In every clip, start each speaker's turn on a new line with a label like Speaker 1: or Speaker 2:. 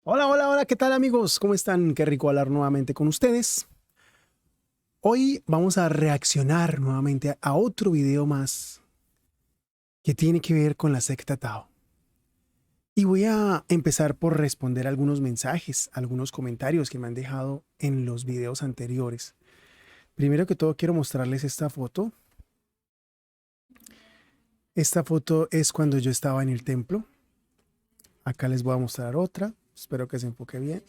Speaker 1: Hola, hola, hola, ¿qué tal amigos? ¿Cómo están? Qué rico hablar nuevamente con ustedes. Hoy vamos a reaccionar nuevamente a otro video más que tiene que ver con la secta Tao. Y voy a empezar por responder algunos mensajes, algunos comentarios que me han dejado en los videos anteriores. Primero que todo quiero mostrarles esta foto. Esta foto es cuando yo estaba en el templo. Acá les voy a mostrar otra. Espero que se enfoque bien.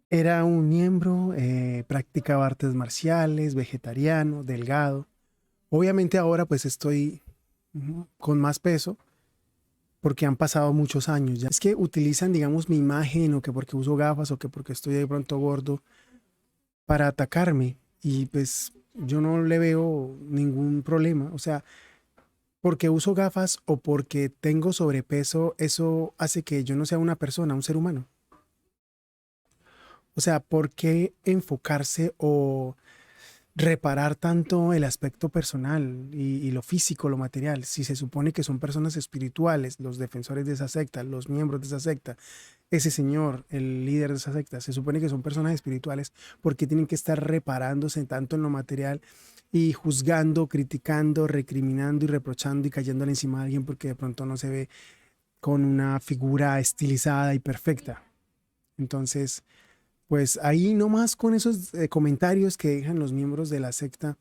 Speaker 1: Era un miembro, practicaba artes marciales, vegetariano, delgado. Obviamente ahora pues estoy con más peso porque han pasado muchos años ya. Es que utilizan, digamos, mi imagen o que porque uso gafas o que porque estoy de pronto gordo para atacarme y pues yo no le veo ningún problema. O sea, porque uso gafas o porque tengo sobrepeso, eso hace que yo no sea una persona, un ser humano. O sea, ¿por qué enfocarse o reparar tanto el aspecto personal y lo físico, lo material, si se supone que son personas espirituales, los defensores de esa secta, los miembros de esa secta, ese señor, el líder de esa secta, se supone que son personas espirituales, porque tienen que estar reparándose tanto en lo material y juzgando, criticando, recriminando y reprochando y cayéndole encima a alguien porque de pronto no se ve con una figura estilizada y perfecta? Entonces, pues ahí nomás con esos comentarios que dejan los miembros de la secta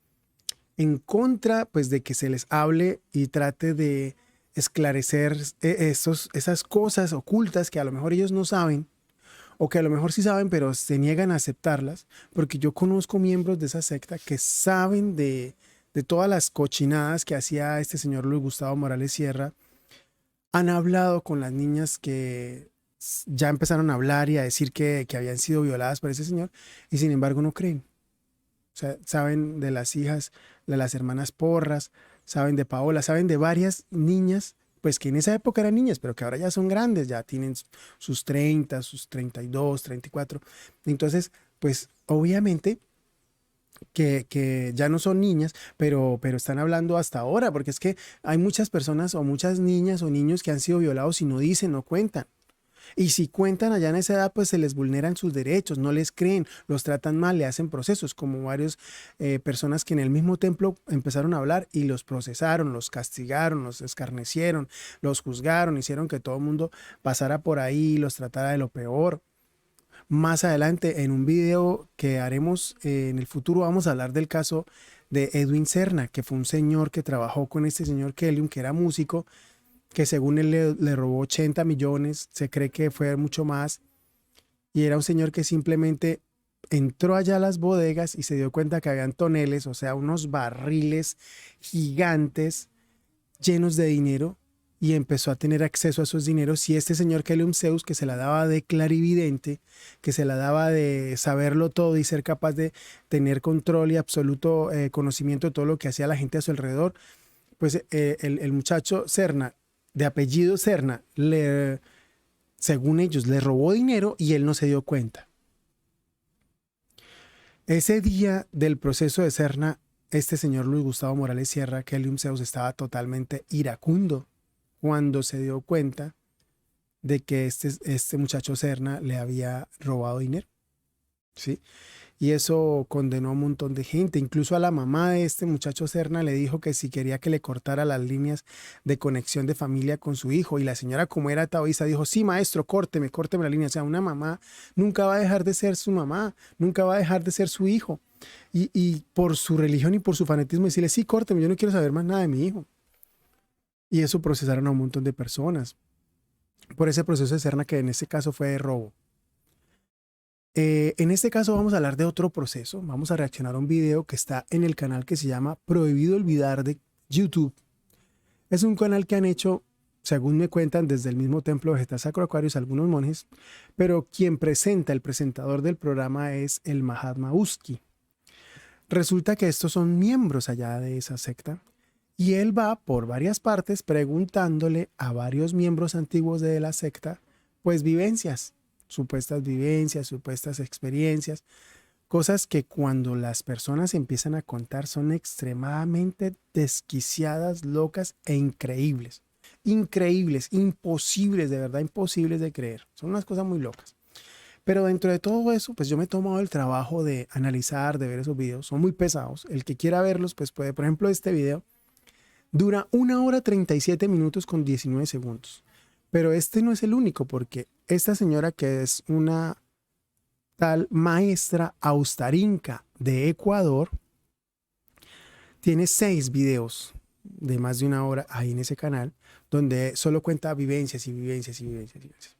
Speaker 1: en contra, pues, de que se les hable y trate de esclarecer esas cosas ocultas que a lo mejor ellos no saben o que a lo mejor sí saben, pero se niegan a aceptarlas, porque yo conozco miembros de esa secta que saben de todas las cochinadas que hacía este señor Luis Gustavo Morales Sierra. Han hablado con las niñas que ya empezaron a hablar y a decir que habían sido violadas por ese señor y sin embargo no creen. O sea, saben de las hijas, de las hermanas Porras, saben de Paola, saben de varias niñas, pues que en esa época eran niñas, pero que ahora ya son grandes, ya tienen sus 30, sus 32, 34. Entonces, pues obviamente que ya no son niñas, pero están hablando hasta ahora, porque es que hay muchas personas o muchas niñas o niños que han sido violados y no dicen, no cuentan. Y si cuentan allá en esa edad, pues se les vulneran sus derechos, no les creen, los tratan mal, le hacen procesos, como varias personas que en el mismo templo empezaron a hablar y los procesaron, los castigaron, los escarnecieron, los juzgaron, hicieron que todo el mundo pasara por ahí y los tratara de lo peor. Más adelante, en un video que haremos en el futuro, vamos a hablar del caso de Edwin Serna, que fue un señor que trabajó con este señor Kelly, que era músico, que según él le robó 80 millones, se cree que fue mucho más, y era un señor que simplemente entró allá a las bodegas y se dio cuenta que habían toneles, o sea, unos barriles gigantes llenos de dinero, y empezó a tener acceso a esos dineros. Y este señor Kelly Zeus, que se la daba de clarividente, que se la daba de saberlo todo y ser capaz de tener control y absoluto conocimiento de todo lo que hacía la gente a su alrededor, pues el muchacho Serna, de apellido Serna, según ellos, le robó dinero y él no se dio cuenta. Ese día del proceso de Serna, este señor Luis Gustavo Morales Sierra, Kelly Zeus, estaba totalmente iracundo cuando se dio cuenta de que este muchacho Serna le había robado dinero, ¿sí? Y eso condenó a un montón de gente. Incluso a la mamá de este muchacho Serna le dijo que si quería que le cortara las líneas de conexión de familia con su hijo. Y la señora, como era taoísta, dijo, sí, maestro, córteme, córteme la línea. O sea, una mamá nunca va a dejar de ser su mamá, nunca va a dejar de ser su hijo. Y por su religión y por su fanatismo decirle, sí, córteme, yo no quiero saber más nada de mi hijo. Y eso procesaron a un montón de personas por ese proceso de Serna, que en este caso fue de robo. En este caso vamos a hablar de otro proceso. Vamos a reaccionar a un video que está en el canal que se llama Prohibido Olvidar de YouTube. Es un canal que han hecho, según me cuentan, desde el mismo templo Vegetal Sacro Aquarius algunos monjes, pero quien presenta, el presentador del programa es el Mahatma Uski. Resulta que estos son miembros allá de esa secta y él va por varias partes preguntándole a varios miembros antiguos de la secta, pues vivencias, supuestas experiencias, cosas que cuando las personas empiezan a contar son extremadamente desquiciadas, locas e increíbles. increíbles, imposibles, de verdad imposibles de creer. Son unas cosas muy locas. Pero dentro de todo eso, pues yo me he tomado el trabajo de analizar, de ver esos videos. Son muy pesados. El que quiera verlos, pues puede. Por ejemplo, este video dura 1 hora 37 minutos con 19 segundos. Pero este no es el único, porque esta señora, que es una tal maestra Austarinka de Ecuador, tiene 6 videos de más de 1 hora ahí en ese canal, donde solo cuenta vivencias y vivencias y vivencias y vivencias.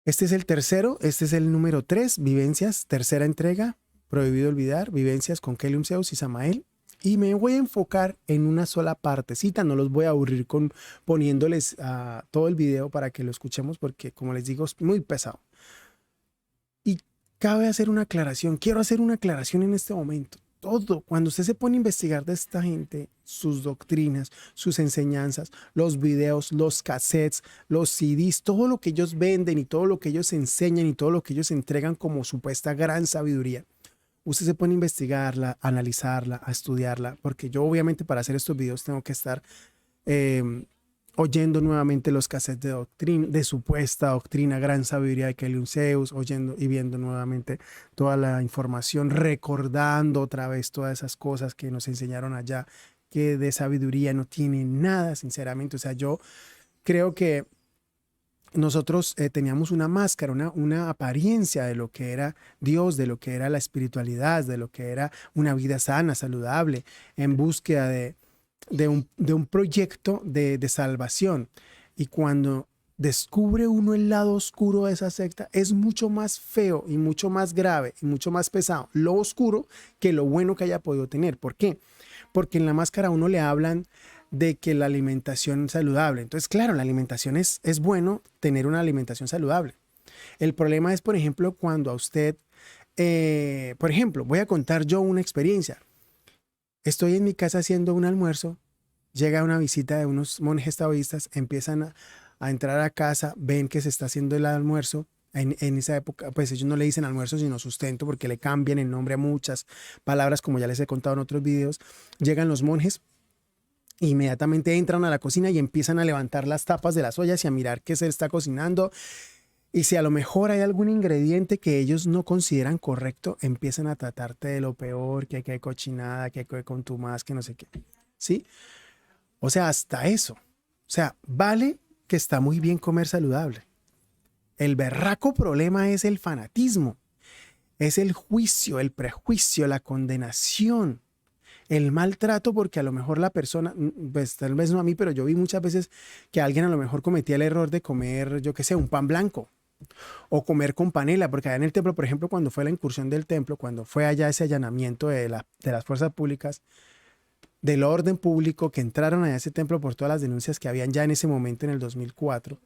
Speaker 1: Este es el tercero, este es el número 3, vivencias, tercera entrega, prohibido olvidar, vivencias con Kelium Zeus y Samael. Y me voy a enfocar en una sola partecita, no los voy a aburrir con poniéndoles todo el video para que lo escuchemos, porque como les digo es muy pesado. Y cabe hacer una aclaración, quiero hacer una aclaración en este momento. Todo, cuando usted se pone a investigar de esta gente, sus doctrinas, sus enseñanzas, los videos, los cassettes, los CDs, todo lo que ellos venden y todo lo que ellos enseñan y todo lo que ellos entregan como supuesta gran sabiduría, usted se pone a investigarla, a analizarla, a estudiarla, porque yo obviamente para hacer estos videos tengo que estar oyendo nuevamente los cassettes de doctrina, de supuesta doctrina, gran sabiduría de Kelium Zeus, oyendo y viendo nuevamente toda la información, recordando otra vez todas esas cosas que nos enseñaron allá, que de sabiduría no tiene nada, sinceramente. O sea, yo creo que nosotros teníamos una máscara, una apariencia de lo que era Dios, de lo que era la espiritualidad, de lo que era una vida sana, saludable, en búsqueda de un proyecto de salvación. Y cuando descubre uno el lado oscuro de esa secta, es mucho más feo y mucho más grave y mucho más pesado lo oscuro que lo bueno que haya podido tener. ¿Por qué? Porque en la máscara a uno le hablan de que la alimentación es saludable. Entonces, claro, la alimentación es bueno tener una alimentación saludable. El problema es, por ejemplo, cuando a usted, por ejemplo, voy a contar yo una experiencia. Estoy en mi casa haciendo un almuerzo, llega una visita de unos monjes taoístas, empiezan a entrar a casa, ven que se está haciendo el almuerzo. En esa época, pues ellos no le dicen almuerzo, sino sustento, porque le cambian el nombre a muchas palabras, como ya les he contado en otros videos. Llegan los monjes, inmediatamente entran a la cocina y empiezan a levantar las tapas de las ollas y a mirar qué se está cocinando. Y si a lo mejor hay algún ingrediente que ellos no consideran correcto, empiezan a tratarte de lo peor, que hay cochinada, que hay contumaz, que no sé qué. ¿Sí? O sea, hasta eso. O sea, vale que está muy bien comer saludable. El berraco problema es el fanatismo, es el juicio, el prejuicio, la condenación, el maltrato, porque a lo mejor la persona, pues tal vez no a mí, pero yo vi muchas veces que alguien a lo mejor cometía el error de comer, yo qué sé, un pan blanco o comer con panela, porque allá en el templo, por ejemplo, cuando fue la incursión del templo, cuando fue allá ese allanamiento de las fuerzas públicas, del orden público, que entraron allá a ese templo por todas las denuncias que habían ya en ese momento en el 2004,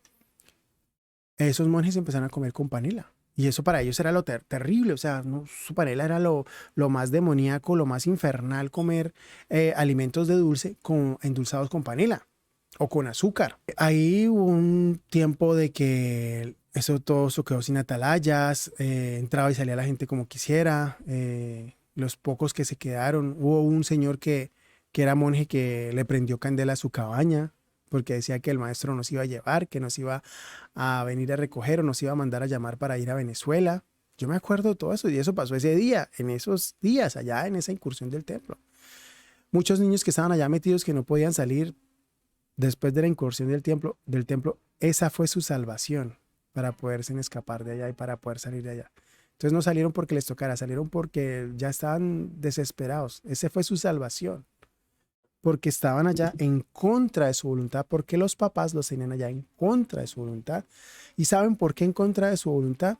Speaker 1: esos monjes empezaron a comer con panela. Y eso para ellos era lo terrible, o sea, no, su panela era lo más demoníaco, lo más infernal, comer alimentos de dulce endulzados con panela o con azúcar. Ahí hubo un tiempo de que todo eso quedó sin atalayas, entraba y salía la gente como quisiera, los pocos que se quedaron. Hubo un señor que era monje, que le prendió candela a su cabaña, porque decía que el maestro nos iba a llevar, que nos iba a venir a recoger o nos iba a mandar a llamar para ir a Venezuela. Yo me acuerdo de todo eso, y eso pasó ese día, en esos días, allá en esa incursión del templo. Muchos niños que estaban allá metidos, que no podían salir después de la incursión del templo, esa fue su salvación para poderse escapar de allá y para poder salir de allá. Entonces no salieron porque les tocara, salieron porque ya estaban desesperados. Esa fue su salvación, porque estaban allá en contra de su voluntad, porque los papás los tenían allá en contra de su voluntad. ¿Y saben por qué en contra de su voluntad?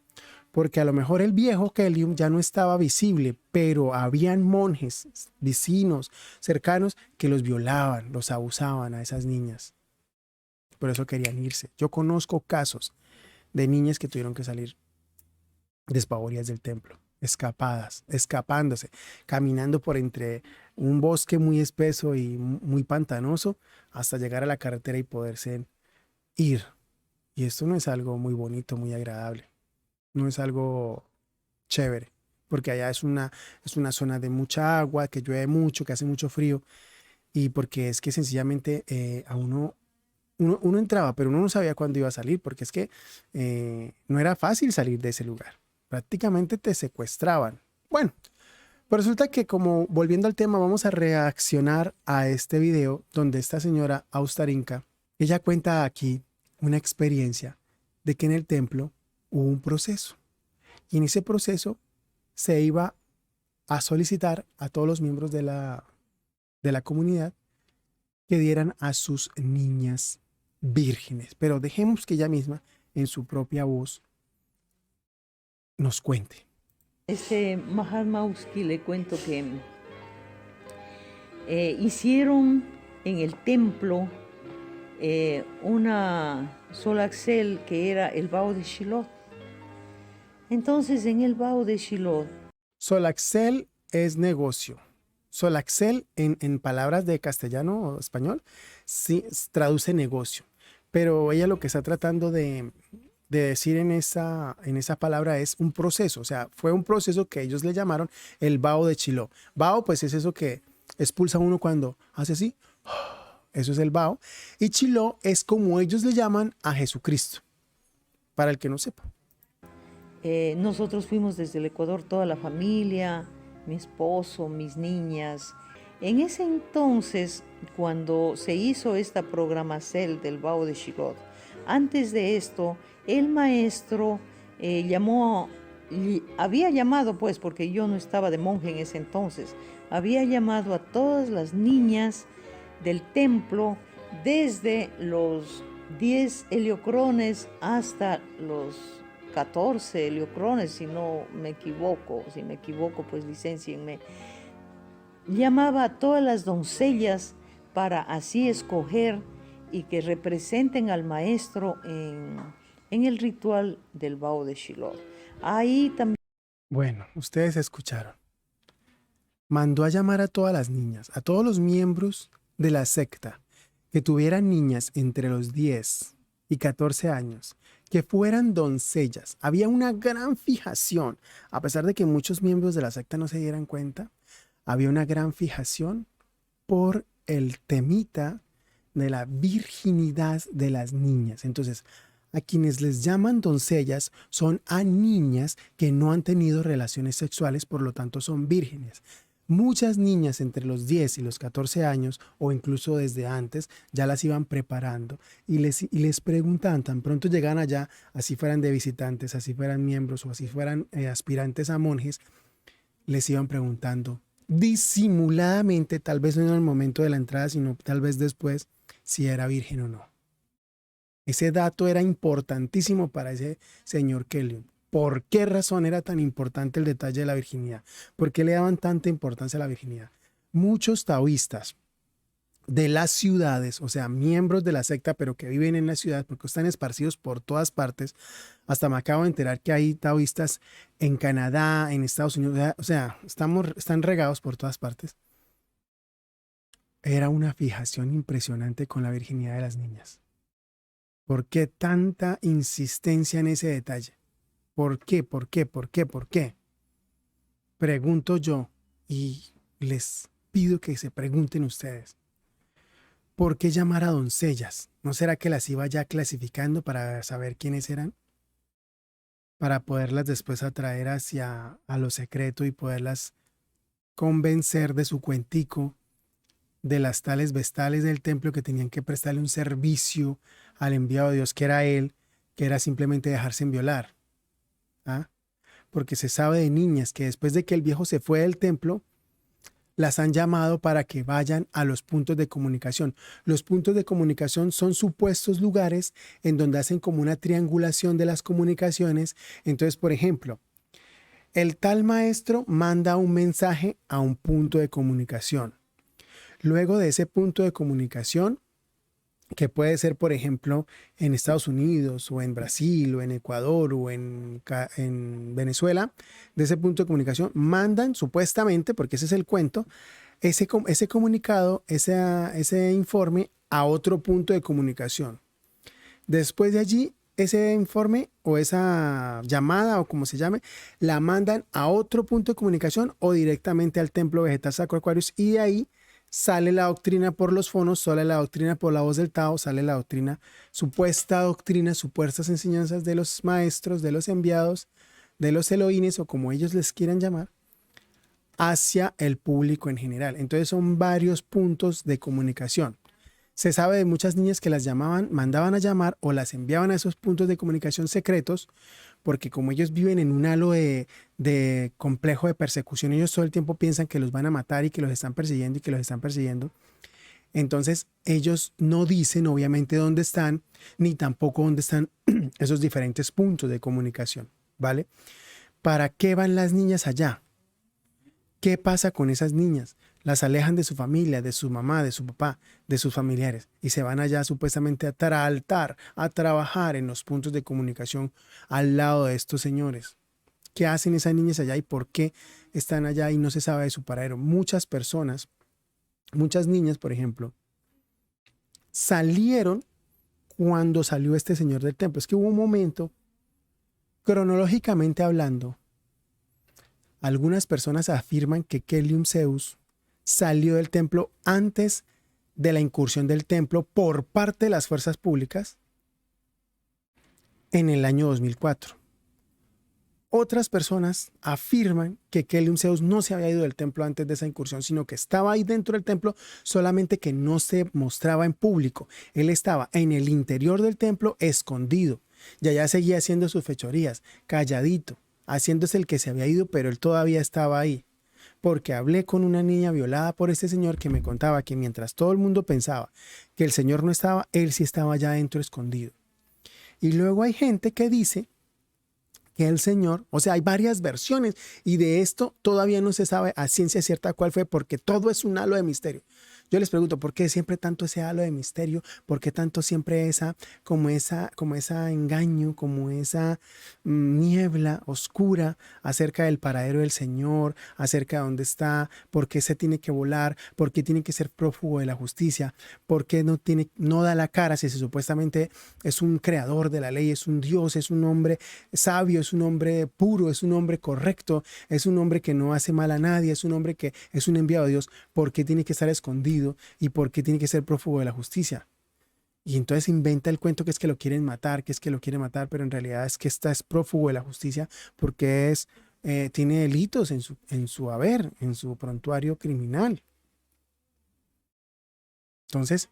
Speaker 1: Porque a lo mejor el viejo Kelium ya no estaba visible, pero habían monjes, vecinos, cercanos, que los violaban, los abusaban a esas niñas. Por eso querían irse. Yo conozco casos de niñas que tuvieron que salir despavoridas del templo, escapándose, caminando por entre un bosque muy espeso y muy pantanoso hasta llegar a la carretera y poderse ir. Y esto no es algo muy bonito, muy agradable. No es algo chévere, porque allá es una zona de mucha agua, que llueve mucho, que hace mucho frío, y porque es que sencillamente a uno uno entraba, pero uno no sabía cuándo iba a salir, porque es que no era fácil salir de ese lugar. Prácticamente te secuestraban. Bueno, pues resulta que como volviendo al tema, vamos a reaccionar a este video donde esta señora Austarinka, ella cuenta aquí una experiencia de que en el templo hubo un proceso. Y en ese proceso se iba a solicitar a todos los miembros de la comunidad que dieran a sus niñas vírgenes. Pero dejemos que ella misma, en su propia voz, nos cuente.
Speaker 2: Este Mahatma Uski, le cuento que hicieron en el templo una solaxel que era el Bao de Shiloh. Entonces en el Bao de Shiloh.
Speaker 1: Solaxel es negocio. Solaxel en palabras de castellano o español sí traduce negocio. Pero ella lo que está tratando de decir en esa palabra es un proceso. O sea, fue un proceso que ellos le llamaron el Bao de Shiloh. Bao pues es eso que expulsa uno cuando hace así. Eso es el Bao. Y Shiloh es como ellos le llaman a Jesucristo. Para el que no sepa.
Speaker 2: Nosotros fuimos desde el Ecuador, toda la familia, mi esposo, mis niñas. En ese entonces, cuando se hizo esta programación del Bao de Shiloh, antes de esto, el maestro había llamado, pues, porque yo no estaba de monje en ese entonces, había llamado a todas las niñas del templo, desde los 10 heliocrones hasta los 14 heliocrones, si no me equivoco. Si me equivoco, pues licéncienme. Llamaba a todas las doncellas para así escoger y que representen al maestro en el ritual del Bao de Shiloh. Ahí también.
Speaker 1: Bueno, ustedes escucharon. Mandó a llamar a todas las niñas, a todos los miembros de la secta que tuvieran niñas entre los 10 y 14 años, que fueran doncellas. Había una gran fijación, a pesar de que muchos miembros de la secta no se dieran cuenta, había una gran fijación por el temita de la virginidad de las niñas. Entonces, a quienes les llaman doncellas son a niñas que no han tenido relaciones sexuales, por lo tanto son vírgenes. Muchas niñas entre los 10 y los 14 años, o incluso desde antes, ya las iban preparando y les preguntaban, tan pronto llegaban allá, así fueran de visitantes, así fueran miembros o así fueran aspirantes a monjes, les iban preguntando disimuladamente, tal vez no en el momento de la entrada, sino tal vez después, si era virgen o no. Ese dato era importantísimo para ese señor Kelly. ¿Por qué razón era tan importante el detalle de la virginidad? ¿Por qué le daban tanta importancia a la virginidad? Muchos taoístas de las ciudades, o sea, miembros de la secta, pero que viven en la ciudad, porque están esparcidos por todas partes. Hasta me acabo de enterar que hay taoístas en Canadá, en Estados Unidos, o sea, están regados por todas partes. Era una fijación impresionante con la virginidad de las niñas. ¿Por qué tanta insistencia en ese detalle? ¿Por qué? ¿Por qué? ¿Por qué? ¿Por qué? Pregunto yo y les pido que se pregunten ustedes. ¿Por qué llamar a doncellas? ¿No será que las iba ya clasificando para saber quiénes eran? Para poderlas después atraer hacia a lo secreto y poderlas convencer de su cuentico, de las tales vestales del templo que tenían que prestarle un servicio al enviado de Dios, que era él, que era simplemente dejarse violar. ¿Ah? Porque se sabe de niñas que después de que el viejo se fue del templo, las han llamado para que vayan a los puntos de comunicación. Los puntos de comunicación son supuestos lugares en donde hacen como una triangulación de las comunicaciones. Entonces, por ejemplo, el tal maestro manda un mensaje a un punto de comunicación. Luego de ese punto de comunicación, que puede ser, por ejemplo, en Estados Unidos o en Brasil o en Ecuador o en Venezuela, de ese punto de comunicación, mandan supuestamente, porque ese es el cuento, ese comunicado, ese informe a otro punto de comunicación. Después de allí, ese informe o esa llamada o como se llame, la mandan a otro punto de comunicación o directamente al Templo Vegetal Sacro Aquarius y de ahí sale la doctrina por los fonos, sale la doctrina por la voz del Tao, sale la doctrina, supuestas enseñanzas de los maestros, de los enviados, de los Elohines o como ellos les quieran llamar, hacia el público en general. Entonces son varios puntos de comunicación. Se sabe de muchas niñas que las llamaban, mandaban a llamar o las enviaban a esos puntos de comunicación secretos, porque como ellos viven en un halo de complejo de persecución, ellos todo el tiempo piensan que los van a matar y que los están persiguiendo y que los están persiguiendo. Entonces ellos no dicen obviamente dónde están, ni tampoco dónde están esos diferentes puntos de comunicación, ¿vale? ¿Para qué van las niñas allá? ¿Qué pasa con esas niñas? Las alejan de su familia, de su mamá, de su papá, de sus familiares y se van allá supuestamente a traltar, a trabajar en los puntos de comunicación al lado de estos señores. ¿Qué hacen esas niñas allá y por qué están allá y no se sabe de su paradero? Muchas personas, muchas niñas, por ejemplo, salieron cuando salió este señor del templo. Es que hubo un momento, cronológicamente hablando, algunas personas afirman que Kelium Zeus salió del templo antes de la incursión del templo por parte de las fuerzas públicas en el año 2004. Otras personas afirman que Kelium Zeus no se había ido del templo antes de esa incursión, sino que estaba ahí dentro del templo, solamente que no se mostraba en público. Él estaba en el interior del templo escondido y allá seguía haciendo sus fechorías, calladito, haciéndose el que se había ido, pero él todavía estaba ahí. Porque hablé con una niña violada por este señor que me contaba que mientras todo el mundo pensaba que el señor no estaba, él sí estaba allá adentro escondido. Y luego hay gente que dice que el señor, o sea, hay varias versiones y de esto todavía no se sabe a ciencia cierta cuál fue porque todo es un halo de misterio. Yo les pregunto, ¿por qué siempre tanto ese halo de misterio? ¿Por qué tanto siempre esa engaño, como esa niebla oscura acerca del paradero del Señor, acerca de dónde está, por qué se tiene que volar, por qué tiene que ser prófugo de la justicia, por qué no da la cara si supuestamente es un creador de la ley, es un Dios, es un hombre sabio, es un hombre puro, es un hombre correcto, es un hombre que no hace mal a nadie, es un hombre que es un enviado de Dios? ¿Por qué tiene que estar escondido y por qué tiene que ser prófugo de la justicia? Y entonces inventa el cuento que es que lo quieren matar, pero en realidad es que es prófugo de la justicia porque tiene delitos en su haber, en su prontuario criminal. Entonces,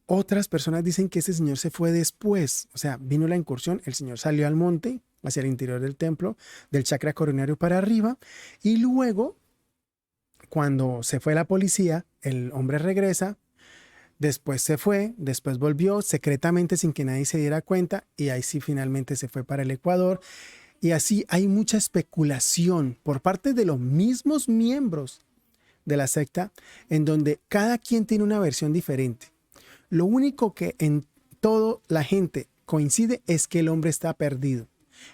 Speaker 1: otras personas dicen que ese señor se fue después, o sea, vino la incursión, el señor salió al monte, hacia el interior del templo, del chakra coronario para arriba, y luego, cuando se fue la policía, el hombre regresa, después se fue, después volvió secretamente sin que nadie se diera cuenta, y ahí sí finalmente se fue para el Ecuador. Y así hay mucha especulación por parte de los mismos miembros de la secta, en donde cada quien tiene una versión diferente. Lo único que en todo la gente coincide es que el hombre está perdido.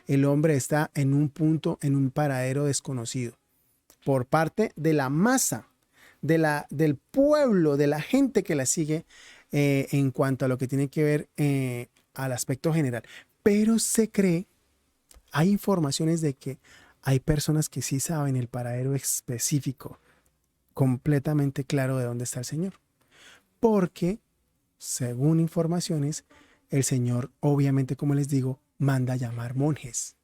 Speaker 1: El hombre está en un punto, en un paradero desconocido. Por parte de la masa, del pueblo, de la gente que la sigue en cuanto a lo que tiene que ver al aspecto general. Pero se cree, hay informaciones de que hay personas que sí saben el paradero específico, completamente claro de dónde está el Señor. Porque, según informaciones, el Señor, obviamente, como les digo, manda a llamar monjes,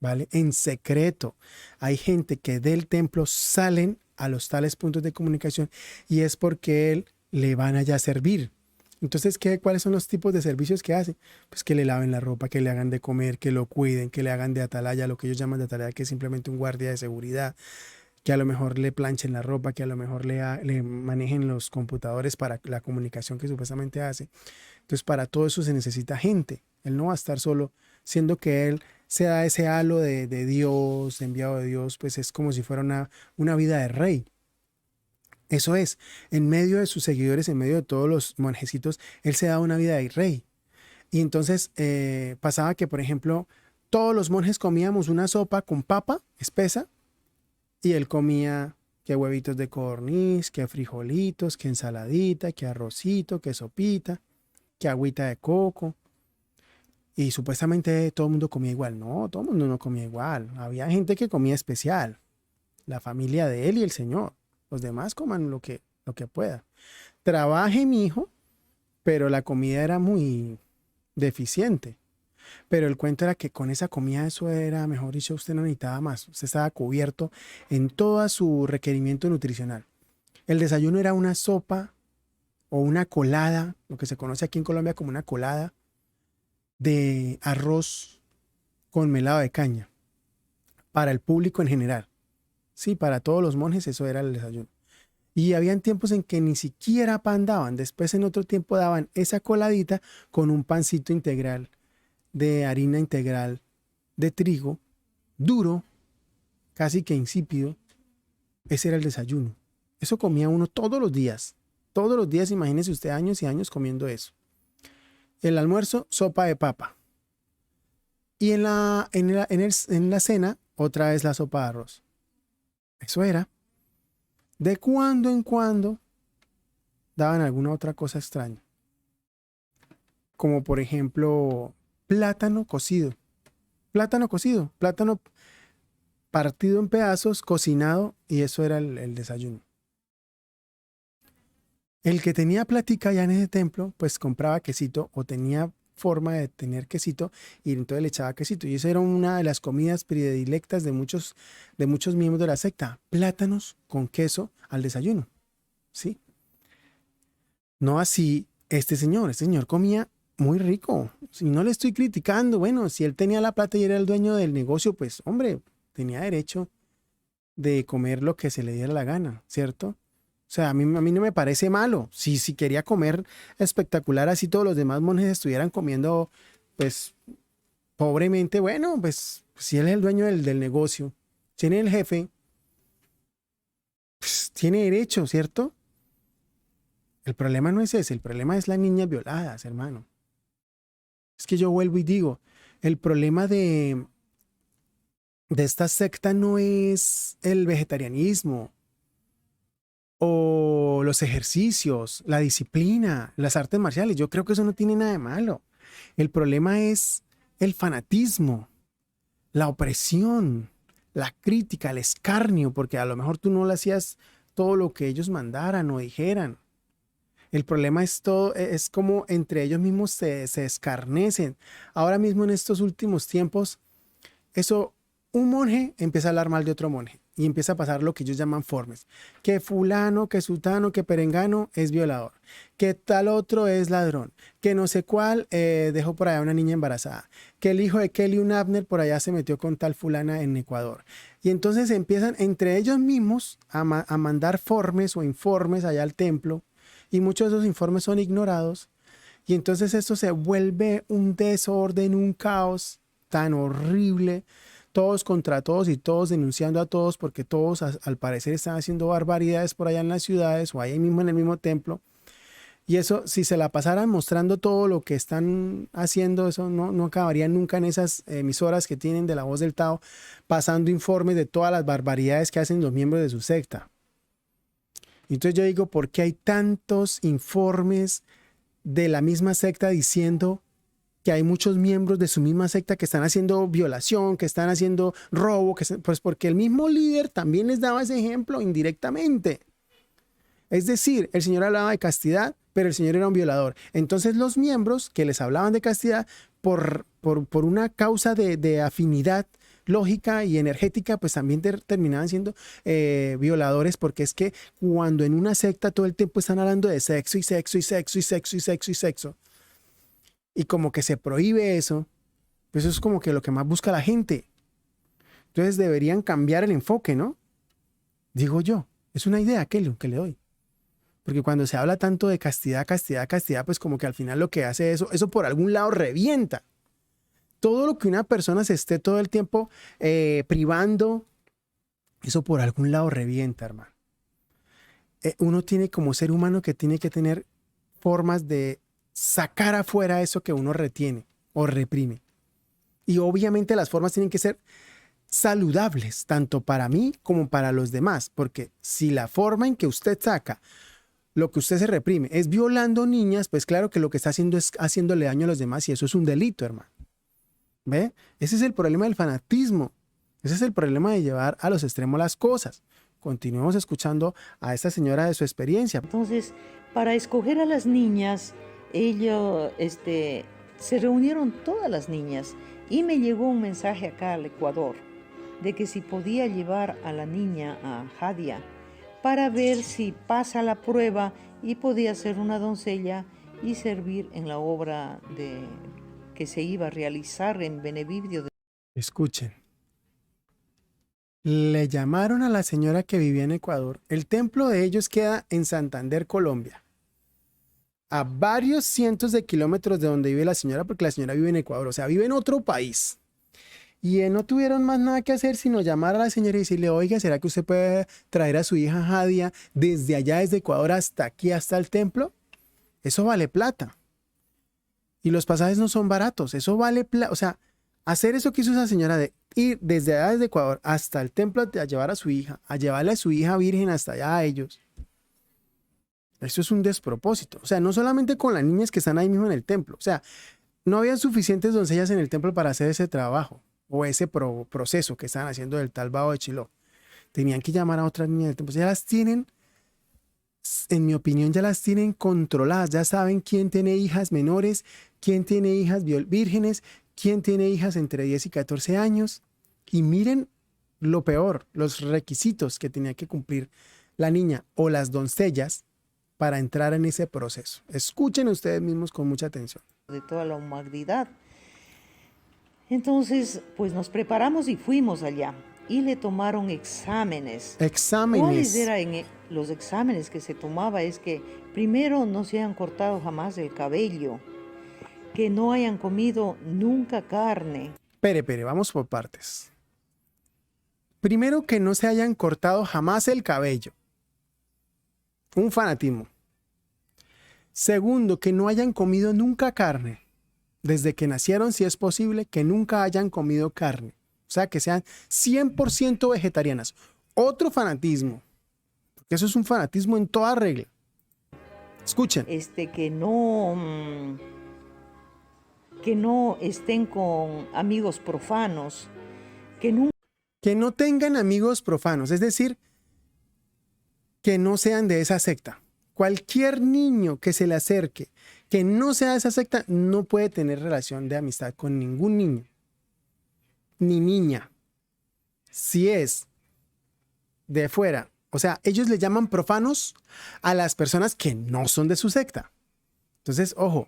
Speaker 1: ¿vale? En secreto. Hay gente que del templo salen a los tales puntos de comunicación y es porque él le van allá a servir. Entonces, ¿cuáles son los tipos de servicios que hacen? Pues que le laven la ropa, que le hagan de comer, que lo cuiden, que le hagan de atalaya, lo que ellos llaman de atalaya, que es simplemente un guardia de seguridad, que a lo mejor le planchen la ropa, que a lo mejor le manejen los computadores para la comunicación que supuestamente hace. Entonces, para todo eso se necesita gente. Él no va a estar solo, siendo que él se da ese halo de Dios, de enviado de Dios, pues es como si fuera una vida de rey. Eso es, en medio de sus seguidores, en medio de todos los monjecitos, él se da una vida de rey. Y entonces pasaba que, por ejemplo, todos los monjes comíamos una sopa con papa espesa y él comía que huevitos de codorniz, que frijolitos, que ensaladita, que arrocito, que sopita, que agüita de coco. Y supuestamente todo el mundo comía igual. No, todo el mundo no comía igual. Había gente que comía especial. La familia de él y el Señor. Los demás coman lo que lo que pueda. Trabaje, mi hijo, pero la comida era muy deficiente. Pero el cuento era que con esa comida eso era, mejor dicho, usted no necesitaba más. Usted estaba cubierto en todo su requerimiento nutricional. El desayuno era una sopa o una colada, lo que se conoce aquí en Colombia como una colada de arroz con melado de caña, para el público en general. Sí, para todos los monjes eso era el desayuno. Y habían tiempos en que ni siquiera pan daban. Después en otro tiempo daban esa coladita con un pancito integral de harina integral de trigo, duro, casi que insípido. Ese era el desayuno. Eso comía uno todos los días. Todos los días, imagínese usted, años y años comiendo eso. El almuerzo, sopa de papa. Y en la cena, otra vez la sopa de arroz. Eso era. De cuando en cuando daban alguna otra cosa extraña. Como por ejemplo, plátano cocido. Plátano cocido. Plátano partido en pedazos, cocinado, y eso era el desayuno. El que tenía plática ya en ese templo, pues compraba quesito o tenía forma de tener quesito y entonces le echaba quesito. Y esa era una de las comidas predilectas de muchos miembros de la secta. Plátanos con queso al desayuno. ¿Sí? No así este señor comía muy rico. Si no le estoy criticando, bueno, si él tenía la plata y era el dueño del negocio, pues hombre, tenía derecho de comer lo que se le diera la gana, ¿cierto? O sea, a mí no me parece malo. Si quería comer espectacular, así todos los demás monjes estuvieran comiendo, pues, pobremente, bueno, pues, si él es el dueño del negocio, tiene el jefe, pues, tiene derecho, ¿cierto? El problema no es ese, el problema es las niñas violadas, hermano. Es que yo vuelvo y digo, el problema de esta secta no es el vegetarianismo o los ejercicios, la disciplina, las artes marciales. Yo creo que eso no tiene nada de malo. El problema es el fanatismo, la opresión, la crítica, el escarnio, porque a lo mejor tú no le hacías todo lo que ellos mandaran o dijeran. El problema es todo, es como entre ellos mismos se escarnecen. Ahora mismo en estos últimos tiempos, un monje empieza a hablar mal de otro monje y empieza a pasar lo que ellos llaman formes. Que fulano, que sultano, que perengano es violador. Que tal otro es ladrón. Que no sé cuál dejó por allá una niña embarazada. Que el hijo de Kelly, un Abner, por allá se metió con tal fulana en Ecuador. Y entonces empiezan entre ellos mismos a mandar formes o informes allá al templo. Y muchos de esos informes son ignorados. Y entonces esto se vuelve un desorden, un caos tan horrible. Todos contra todos y todos denunciando a todos porque todos al parecer están haciendo barbaridades por allá en las ciudades o ahí mismo en el mismo templo. Y eso, si se la pasaran mostrando todo lo que están haciendo, eso no acabaría nunca en esas emisoras que tienen de La Voz del Tao, pasando informes de todas las barbaridades que hacen los miembros de su secta. Entonces yo digo, ¿por qué hay tantos informes de la misma secta diciendo que hay muchos miembros de su misma secta que están haciendo violación, que están haciendo robo? Pues porque el mismo líder también les daba ese ejemplo indirectamente. Es decir, el Señor hablaba de castidad, pero el Señor era un violador. Entonces los miembros que les hablaban de castidad, por una causa de afinidad lógica y energética, pues también terminaban siendo violadores, porque es que cuando en una secta todo el tiempo están hablando de sexo y sexo y sexo y sexo y sexo y sexo, y como que se prohíbe eso, pues eso es como que lo que más busca la gente. Entonces deberían cambiar el enfoque, ¿no? Digo yo, es una idea que le doy. Porque cuando se habla tanto de castidad, castidad, castidad, pues como que al final lo que hace eso por algún lado revienta. Todo lo que una persona se esté todo el tiempo privando, eso por algún lado revienta, hermano. Uno tiene como ser humano que tiene que tener formas de sacar afuera eso que uno retiene o reprime. Y obviamente las formas tienen que ser saludables, tanto para mí como para los demás, porque si la forma en que usted saca lo que usted se reprime es violando niñas, pues claro que lo que está haciendo es haciéndole daño a los demás y eso es un delito, hermano. ¿Ve? Ese es el problema del fanatismo. Ese es el problema de llevar a los extremos las cosas. continuemos escuchando a esta señora de su experiencia.
Speaker 2: Entonces, para escoger a las niñas, se reunieron todas las niñas y me llegó un mensaje acá al Ecuador de que si podía llevar a la niña a Hadia para ver si pasa la prueba y podía ser una doncella y servir en la obra que se iba a realizar en Benevidio.
Speaker 1: Escuchen. Le llamaron a la señora que vivía en Ecuador. El templo de ellos queda en Santander, Colombia, a varios cientos de kilómetros de donde vive la señora, porque la señora vive en Ecuador, o sea, vive en otro país. Y no tuvieron más nada que hacer sino llamar a la señora y decirle, oiga, ¿será que usted puede traer a su hija Hadia desde allá, desde Ecuador hasta aquí, hasta el templo? Eso vale plata. Y los pasajes no son baratos, eso vale plata. O sea, hacer eso que hizo esa señora de ir desde allá, desde Ecuador, hasta el templo a llevar a su hija, a llevarle a su hija virgen hasta allá a ellos. Eso es un despropósito. O sea, no solamente con las niñas que están ahí mismo en el templo. O sea, no habían suficientes doncellas en el templo para hacer ese trabajo o ese proceso que estaban haciendo del tal Bao de Chiló. Tenían que llamar a otras niñas del templo. Ya las tienen, en mi opinión, ya las tienen controladas. Ya saben quién tiene hijas menores, quién tiene hijas vírgenes, quién tiene hijas entre 10 y 14 años. Y miren lo peor, los requisitos que tenía que cumplir la niña o las doncellas para entrar en ese proceso. Escuchen ustedes mismos con mucha atención.
Speaker 2: De toda la humanidad. Entonces, pues nos preparamos y fuimos allá y le tomaron exámenes. ¿Cuáles eran los exámenes que se tomaba? Es que primero no se hayan cortado jamás el cabello, que no hayan comido nunca carne.
Speaker 1: Pere, vamos por partes. Primero, que no se hayan cortado jamás el cabello. Un fanatismo. Segundo, que no hayan comido nunca carne. Desde que nacieron, si es posible, que nunca hayan comido carne. O sea, que sean 100% vegetarianas. Otro fanatismo. Porque eso es un fanatismo en toda regla. Escuchen.
Speaker 2: Que no estén con amigos profanos.
Speaker 1: Que no tengan amigos profanos. Es decir, que no sean de esa secta. Cualquier niño que se le acerque, que no sea de esa secta, no puede tener relación de amistad con ningún niño, ni niña. Si es de fuera, o sea, ellos le llaman profanos a las personas que no son de su secta. Entonces, ojo,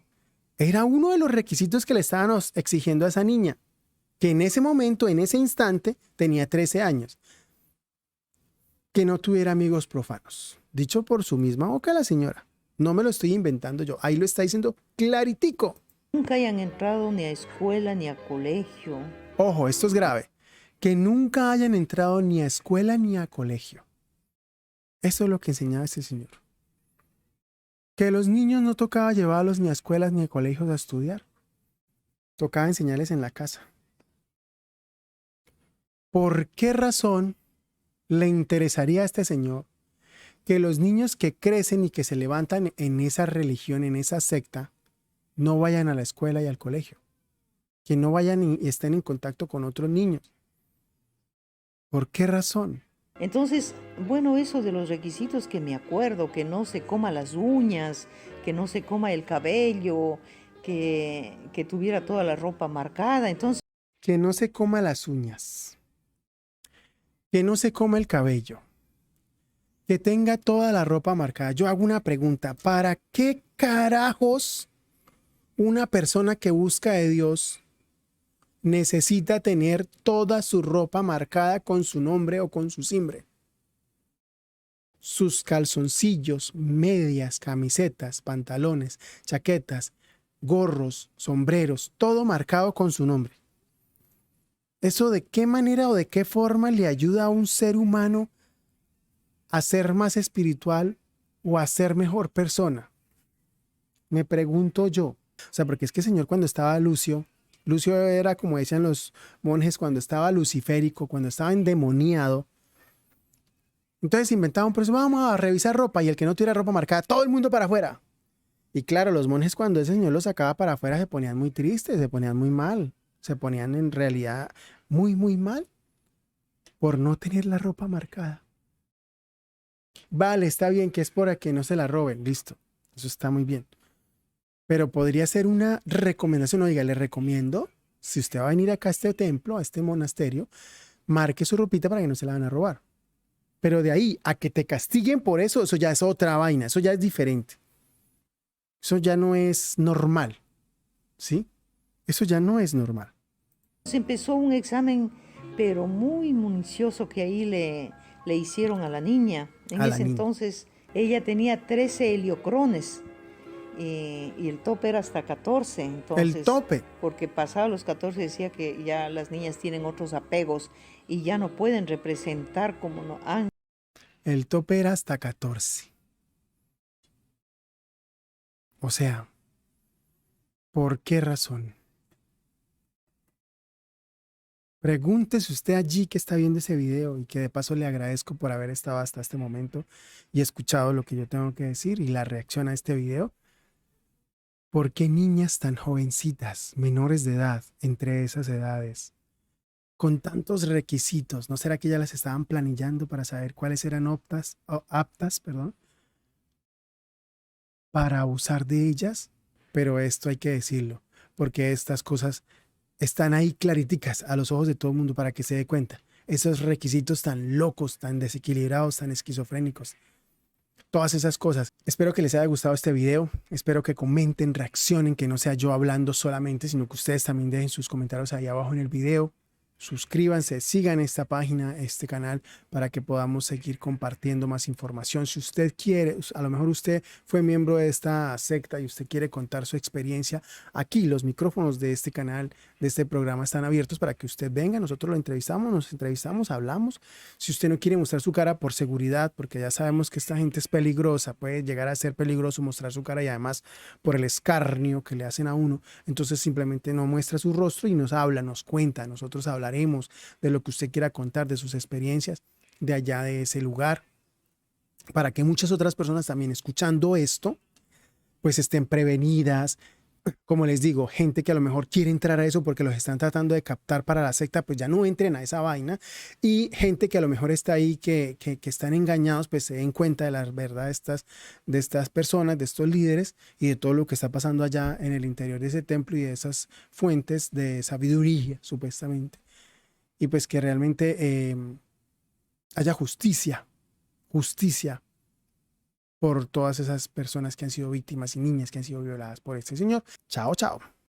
Speaker 1: era uno de los requisitos que le estaban exigiendo a esa niña, que en ese momento, en ese instante, tenía 13 años. Que no tuviera amigos profanos. Dicho por su misma boca la señora. No me lo estoy inventando yo. Ahí lo está diciendo claritico.
Speaker 2: Nunca hayan entrado ni a escuela ni a colegio.
Speaker 1: Ojo, esto es grave. Que nunca hayan entrado ni a escuela ni a colegio. Eso es lo que enseñaba este señor. Que los niños no tocaba llevarlos ni a escuelas ni a colegios a estudiar. Tocaba enseñarles en la casa. ¿Por qué razón le interesaría a este señor que los niños que crecen y que se levantan en esa religión, en esa secta, no vayan a la escuela y al colegio? Que no vayan y estén en contacto con otros niños. ¿Por qué razón?
Speaker 2: Entonces, bueno, eso de los requisitos que me acuerdo, que no se coma las uñas, que no se coma el cabello, que tuviera toda la ropa marcada. Entonces,
Speaker 1: que no se coma las uñas, que no se coma el cabello, que tenga toda la ropa marcada. Yo hago una pregunta: ¿para qué carajos una persona que busca de Dios necesita tener toda su ropa marcada con su nombre o con su simbre? Sus calzoncillos, medias, camisetas, pantalones, chaquetas, gorros, sombreros, todo marcado con su nombre. ¿Eso de qué manera o de qué forma le ayuda a un ser humano a ser más espiritual o a ser mejor persona? Me pregunto yo. O sea, porque es que el Señor, cuando estaba Lucio era, como decían los monjes, cuando estaba luciférico, cuando estaba endemoniado. Entonces inventaba un proceso: vamos a revisar ropa, y el que no tuviera ropa marcada, todo el mundo para afuera. Y claro, los monjes, cuando ese señor los sacaba para afuera, se ponían muy tristes, se ponían muy mal, se ponían en realidad muy, muy mal por no tener la ropa marcada. Vale, está bien que es para que no se la roben, listo. Eso está muy bien. Pero podría ser una recomendación, oiga, le recomiendo, si usted va a venir acá a este templo, a este monasterio, marque su ropita para que no se la van a robar. Pero de ahí a que te castiguen por eso, eso ya es otra vaina, eso ya es diferente. Eso ya no es normal, ¿sí? Eso ya no es normal.
Speaker 2: Se empezó un examen, pero muy minucioso que ahí le hicieron a la niña. En
Speaker 1: A la
Speaker 2: ese
Speaker 1: niña.
Speaker 2: entonces ella tenía 13 heliocrones y el tope era hasta 14.
Speaker 1: El
Speaker 2: Entonces,
Speaker 1: tope.
Speaker 2: porque pasaba los 14 decía que ya las niñas tienen otros apegos y ya no pueden representar como no han.
Speaker 1: El tope era hasta 14. O sea, ¿por qué razón? Pregúntese usted allí que está viendo ese video y que de paso le agradezco por haber estado hasta este momento y escuchado lo que yo tengo que decir y la reacción a este video. ¿Por qué niñas tan jovencitas, menores de edad, entre esas edades, con tantos requisitos? ¿No será que ya las estaban planillando para saber cuáles eran aptas, perdón, para abusar de ellas? Pero esto hay que decirlo, porque estas cosas están ahí clariticas a los ojos de todo el mundo para que se dé cuenta. Esos requisitos tan locos, tan desequilibrados, tan esquizofrénicos, todas esas cosas. Espero que les haya gustado este video, espero que comenten, reaccionen, que no sea yo hablando solamente, sino que ustedes también dejen sus comentarios ahí abajo en el video. Suscríbanse, sigan esta página, este canal, para que podamos seguir compartiendo más información. Si usted quiere, a lo mejor usted fue miembro de esta secta y usted quiere contar su experiencia, aquí los micrófonos de este canal, de este programa están abiertos para que usted venga, nosotros lo entrevistamos, nos entrevistamos, hablamos. Si usted no quiere mostrar su cara por seguridad, porque ya sabemos que esta gente es peligrosa, puede llegar a ser peligroso mostrar su cara y además por el escarnio que le hacen a uno, entonces simplemente no muestra su rostro y nos habla, nos cuenta, nosotros hablaremos de lo que usted quiera contar, de sus experiencias de allá de ese lugar, para que muchas otras personas también escuchando esto, pues estén prevenidas. Como les digo, gente que a lo mejor quiere entrar a eso porque los están tratando de captar para la secta, pues ya no entren a esa vaina. Y gente que a lo mejor está ahí, que están engañados, pues se den cuenta de la verdad de estas personas, de estos líderes y de todo lo que está pasando allá en el interior de ese templo y de esas fuentes de sabiduría, supuestamente. Y pues que realmente haya justicia, justicia por todas esas personas que han sido víctimas y niñas que han sido violadas por este señor. Chao, chao.